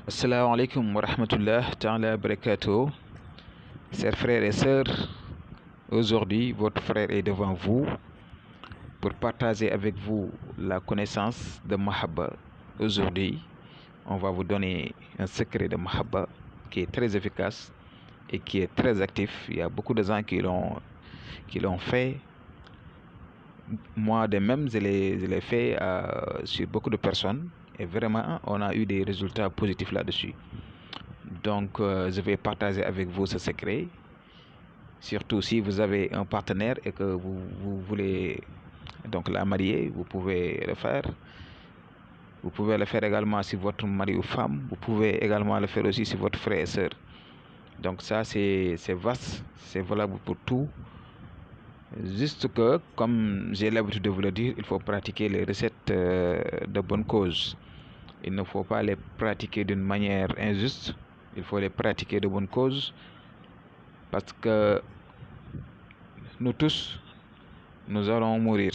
Assalamu alaikum wa rahmatullah ta'ala barakatuh. Chers frères et sœurs, aujourd'hui votre frère est devant vous pour partager avec vous la connaissance de Mahabba. Aujourd'hui, on va vous donner un secret de Mahabba qui est très efficace et qui est très actif. Il y a beaucoup de gens qui l'ont fait. Moi de même, je l'ai fait sur beaucoup de personnes et vraiment on a eu des résultats positifs là-dessus. Donc, je vais partager avec vous ce secret. Surtout si vous avez un partenaire et que vous voulez donc la marier, vous pouvez le faire. Vous pouvez le faire également si votre mari ou femme. Vous pouvez également le faire aussi si votre frère et sœur. Donc ça, c'est vaste, c'est valable pour tout. Juste que, comme j'ai l'habitude de vous le dire, il faut pratiquer les recettes de bonne cause. Il ne faut pas les pratiquer d'une manière injuste. Il faut les pratiquer de bonne cause. Parce que nous tous, nous allons mourir.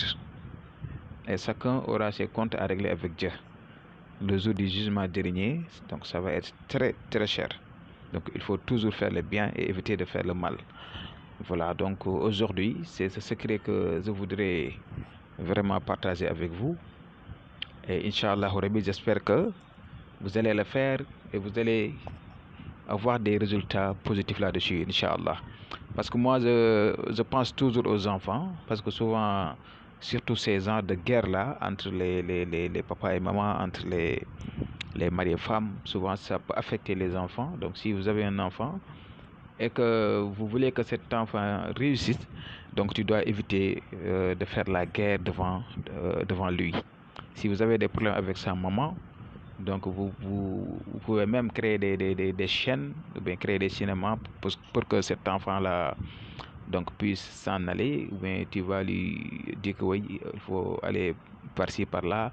Et chacun aura ses comptes à régler avec Dieu. Le jour du jugement dernier, donc ça va être très très cher. Donc il faut toujours faire le bien et éviter de faire le mal. Voilà, donc aujourd'hui, c'est ce secret que je voudrais vraiment partager avec vous. Et Inch'Allah, j'espère que vous allez le faire et vous allez avoir des résultats positifs là-dessus, Inch'Allah. Parce que moi, je pense toujours aux enfants, parce que souvent, surtout ces gens de guerre-là, entre les papas et mamans, entre les maris et femmes, souvent ça peut affecter les enfants. Donc si vous avez un enfant et que vous voulez que cet enfant réussisse, donc tu dois éviter de faire la guerre devant lui. Si vous avez des problèmes avec sa maman, donc vous pouvez même créer des chaînes, ou bien créer des cinémas pour que cet enfant-là donc puisse s'en aller, ou bien tu vas lui dire que oui, il faut aller par-ci, par-là.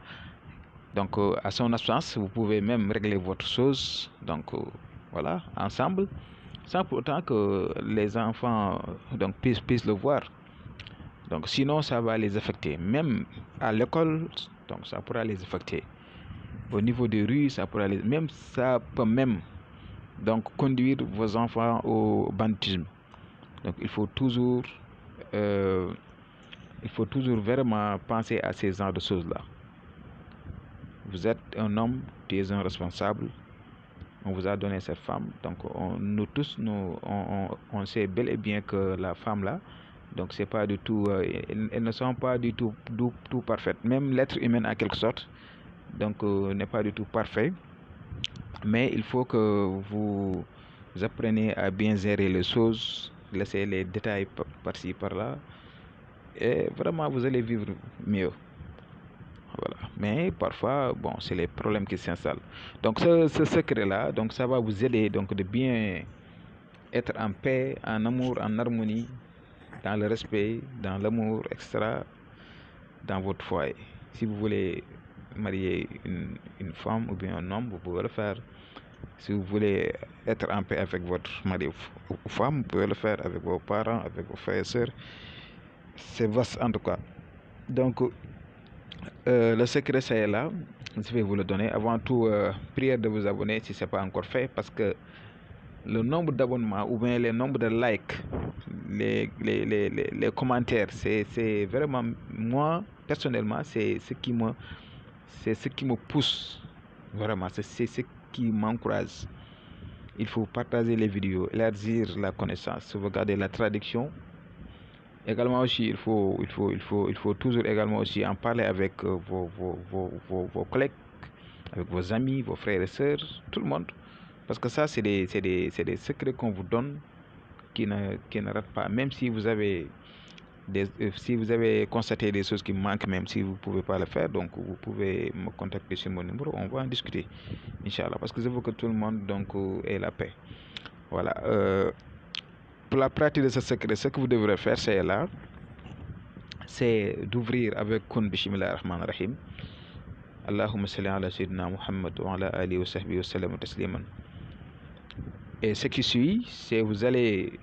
Donc à son absence, vous pouvez même régler votre chose, donc voilà, ensemble, sans pour autant que les enfants donc puissent le voir. Donc sinon, ça va les affecter. Même à l'école, donc ça pourra les affecter. Au niveau des rues, ça pourra ça peut même donc conduire vos enfants au banditisme. Donc euh, il faut toujours vraiment penser à ces genres de choses-là. Vous êtes un homme, tu es un responsable. On vous a donné cette femme. Donc nous tous, on sait bel et bien que la femme là, donc c'est pas du tout, elles ne sont pas du tout parfaites. Même l'être humain en quelque sorte, donc n'est pas du tout parfait. Mais il faut que vous appreniez à bien gérer les choses, laisser les détails par-ci, par-là, et vraiment vous allez vivre mieux. Voilà. Mais parfois, bon, c'est les problèmes qui s'installent. Donc ce secret-là, donc ça va vous aider donc de bien être en paix, en amour, en harmonie, dans le respect, dans l'amour, etc., dans votre foyer. Si vous voulez marier une femme ou bien un homme, vous pouvez le faire. Si vous voulez être en paix avec votre mari ou femme, vous pouvez le faire avec vos parents, avec vos frères et sœurs. C'est vaste en tout cas. Donc, le secret, c'est là. Je vais vous le donner. Avant tout, prière de vous abonner si ce n'est pas encore fait, parce que le nombre d'abonnements ou bien le nombre de likes, les commentaires, c'est vraiment, moi, personnellement, c'est ce qui me pousse. Vraiment, c'est ce qui m'encourage. Il faut partager les vidéos, élargir la connaissance, sauvegarder la traduction. Également aussi, il faut toujours également aussi en parler avec vos collègues, avec vos amis, vos frères et sœurs, tout le monde. Parce que ça, c'est des secrets qu'on vous donne qui ne ratent pas. Même si vous avez si vous avez constaté des choses qui manquent, même si vous ne pouvez pas le faire, donc vous pouvez me contacter sur mon numéro, on va en discuter, Inch'Allah, parce que je veux que tout le monde donc ait la paix. Voilà. Pour la pratique de ce secret, ce que vous devrez faire, c'est là, c'est d'ouvrir avec Kun Bismillah ar-Rahman ar-Rahim. Allahumma salli ala Sayyidina Muhammad wa ala alihi wa sahbihi wa sallam tasliman. Et ce qui suit, c'est vous allez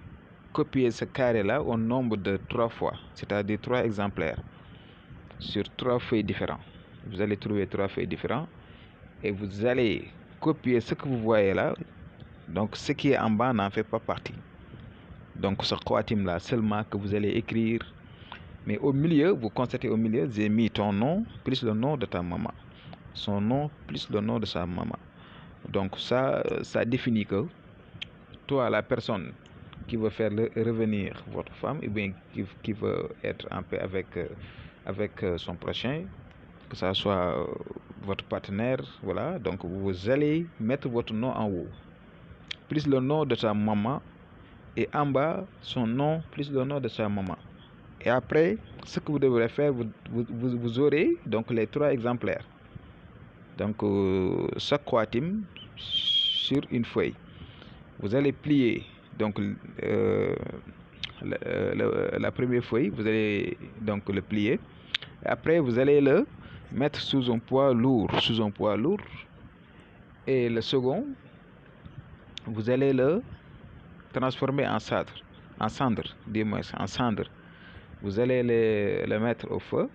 copier ce carré-là au nombre de 3 fois, c'est-à-dire 3 exemplaires sur 3 feuilles différents. Vous allez trouver 3 feuilles différents et vous allez copier ce que vous voyez là. Donc ce qui est en bas n'en fait pas partie. Donc ce khawatim là seulement que vous allez écrire. Mais au milieu, vous constatez au milieu, j'ai mis ton nom plus le nom de ta maman. Son nom plus le nom de sa maman. Donc ça définit que toi, la personne qui veut faire revenir votre femme, et bien qui veut être en paix avec son prochain, que ça soit votre partenaire, voilà. Donc vous allez mettre votre nom en haut, plus le nom de sa maman, et en bas son nom plus le nom de sa maman. Et après, ce que vous devrez faire, vous aurez donc les 3 exemplaires. Donc chaque khawatim sur une feuille. Vous allez plier donc la première feuille, vous allez donc le plier. Et après, vous allez le mettre sous un poids lourd, Et le second, vous allez le transformer en cendre, en cendre. Vous allez le mettre au feu,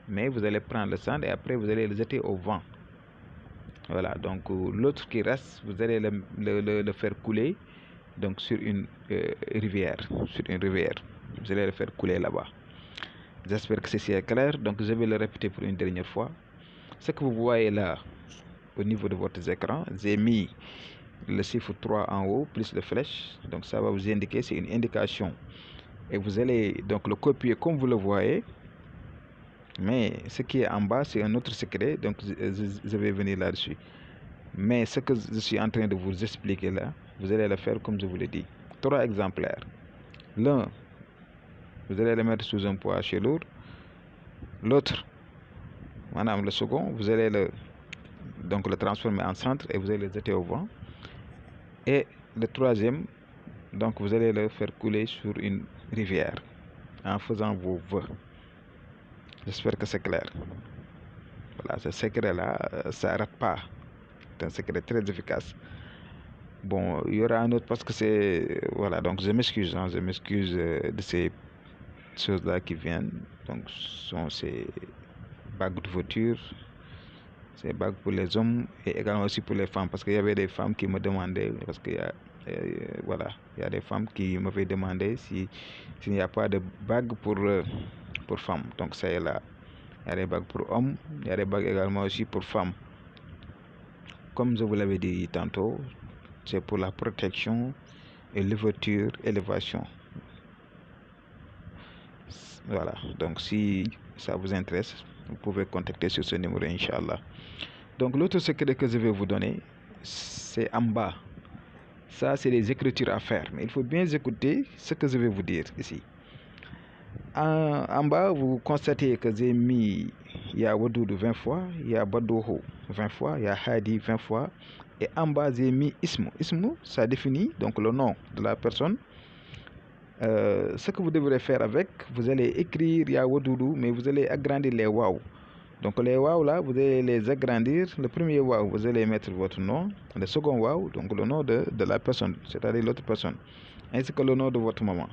mais vous allez prendre le cendre et après vous allez le jeter au vent. Voilà, donc l'autre qui reste, vous allez le faire couler donc sur une rivière. Vous allez le faire couler là-bas. J'espère que ceci est clair. Donc je vais le répéter pour une dernière fois. Ce que vous voyez là au niveau de votre écran, j'ai mis le chiffre 3 en haut plus le flèche. Donc ça va vous indiquer, c'est une indication. Et vous allez donc le copier comme vous le voyez. Mais ce qui est en bas, c'est un autre secret. Donc je vais venir là-dessus. Mais ce que je suis en train de vous expliquer là, vous allez le faire comme je vous l'ai dit. 3 exemplaires. L'un, vous allez le mettre sous un poids assez lourd. L'autre, le second, vous allez le transformer en centre et vous allez le jeter au vent. Et le troisième, donc vous allez le faire couler sur une rivière en faisant vos vœux. J'espère que c'est clair. Voilà, ce secret-là, ça ne rate pas. C'est un secret très efficace. Bon, il y aura un autre parce que c'est... Voilà, donc je m'excuse de ces choses-là qui viennent. Donc, ce sont ces bagues de voiture, ces bagues pour les hommes et également aussi pour les femmes. Parce qu'il y avait des femmes qui me demandaient, parce qu'il y a... voilà, il y a des femmes qui m'avaient demandé s'il n'y a pas de bagues pour femmes. Donc, ça est là. Il y a des bagues pour hommes, il y a des bagues également aussi pour femmes. Comme je vous l'avais dit tantôt, c'est pour la protection et l'ouverture, élévation. Voilà, donc si ça vous intéresse, vous pouvez contacter sur ce numéro, Inch'Allah. Donc l'autre secret que je vais vous donner, c'est en bas. Ça, c'est les écritures à faire. Mais il faut bien écouter ce que je vais vous dire ici. En bas, vous constatez que j'ai mis, il y a Wadoudou 20 fois, il y a Badouhou 20 fois, il y a Hadi 20 fois. Et en bas, j'ai mis Ismu. Ismu, ça définit donc le nom de la personne. Ce que vous devrez faire avec, vous allez écrire ya Wadoudou, mais vous allez agrandir les waouh. Donc les waouh là, vous allez les agrandir. Le premier waouh, vous allez mettre votre nom. Le second waouh, donc le nom de la personne, c'est-à-dire l'autre personne, ainsi que le nom de votre maman.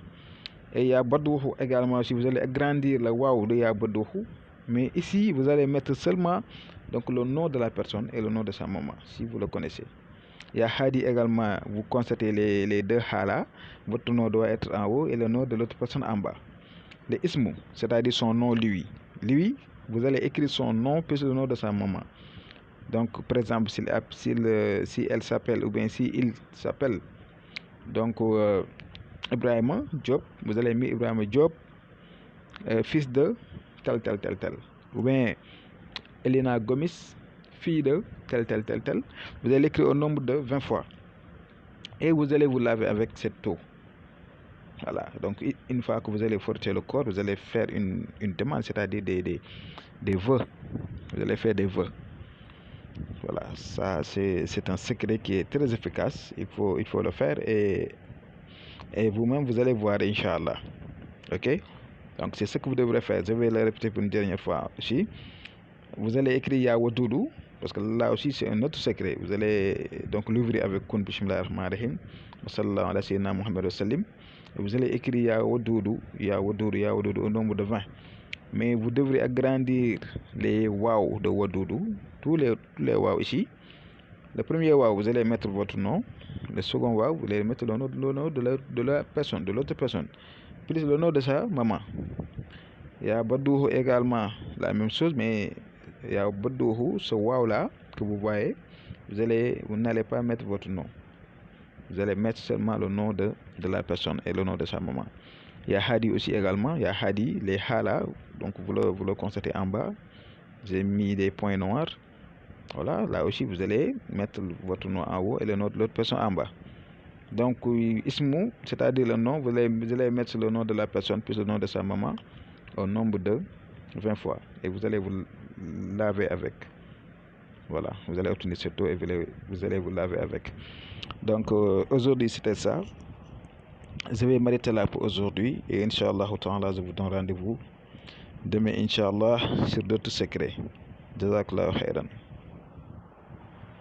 Et il y a Badouhou également, si vous allez agrandir le waouh de ya Badouhou. Mais ici, vous allez mettre seulement donc le nom de la personne et le nom de sa maman, si vous le connaissez. Il y a Hadi également, vous constatez les deux Ha là, votre nom doit être en haut et le nom de l'autre personne en bas. Le Ismu, c'est-à-dire son nom lui. Lui, vous allez écrire son nom plus le nom de sa maman. Donc, par exemple, si elle s'appelle ou bien si il s'appelle, donc Ibrahima Diop, vous allez mettre Ibrahima Diop, fils de tel. Ou bien Elena Gomis, fille de tel. Vous allez écrire au nombre de 20 fois. Et vous allez vous laver avec cette eau. Voilà. Donc, une fois que vous allez frotter le corps, vous allez faire une demande, c'est-à-dire des vœux. Vous allez faire des vœux. Voilà. Ça, c'est un secret qui est très efficace. Il faut le faire et vous-même, vous allez voir, Inch'Allah. Ok? Donc, c'est ce que vous devrez faire. Je vais le répéter pour une dernière fois aussi. Vous allez écrire Ya Wadoudou, parce que là aussi, c'est un autre secret. Vous allez donc l'ouvrir avec Kun Bismillah Rahman Rahim. Sallallahu ala sayyidina Muhammad wa sallim. Vous allez écrire Ya Wadoudou au nombre de 20. Mais vous devrez agrandir les waouh de Wadoudou, tous les waouh ici, Le premier waouh, vous allez mettre votre nom. Le second waouh, vous allez mettre le nom de la personne, de l'autre personne, plus le nom de sa maman. Il y a Badouhou également la même chose, mais il y a Badouhou, ce waouh là que vous voyez, vous n'allez pas mettre votre nom. Vous allez mettre seulement le nom de la personne et le nom de sa maman. Il y a Hadi aussi également. Il y a Hadi, les Ha là, donc vous le constatez en bas. J'ai mis des points noirs. Voilà, là aussi vous allez mettre votre nom en haut et le nom de l'autre personne en bas. Donc Ismu, c'est-à-dire le nom, vous allez mettre le nom de la personne plus le nom de sa maman au nombre de 20 fois. Et vous allez vous laver avec. Voilà, vous allez obtenir cette eau et vous allez vous laver avec. Donc aujourd'hui c'était ça. Je vais m'arrêter là pour aujourd'hui et Inch'Allah je vous donne rendez-vous demain Inch'Allah sur d'autres secrets. Jazakallahu khairan.